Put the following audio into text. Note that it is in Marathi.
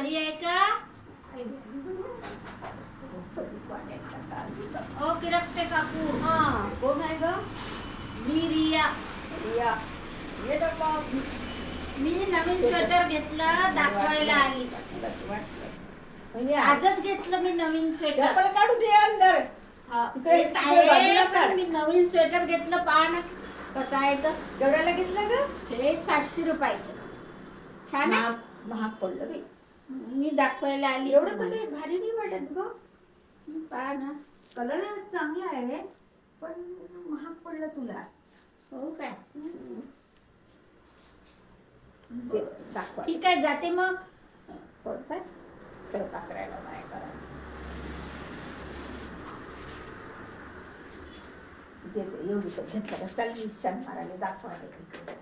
घरी आहे का? ओ किरकटे काकू. हा कोण आहे ग? मी रिया. रिया ये डब्बा. मी नवीन स्वेटर घेतलं, दाखवायला आली. म्हणजे आजच घेतलं मी नवीन स्वेटर. चप्पल काढू दे अंदर. येत आहे, पण मी नवीन स्वेटर घेतलं. पहा ना कसं आहे तर. केवढ्याला घेतलं ग? हे 700 रुपयाचं. छान आहे. महाग पडलं बाई. मी दाखवायला आली. एवढं पण काही भारी नाही वाटत ग. पहा ना. कलर चांगला आहे पण महाग पडलं तुला. हो काय? दाखवा. ठीक आहे, जाते मग. कोणता स्वयंपाक करायला नाही करायला. एवढी घेतलं का चालली शान मारायला दाखवायला.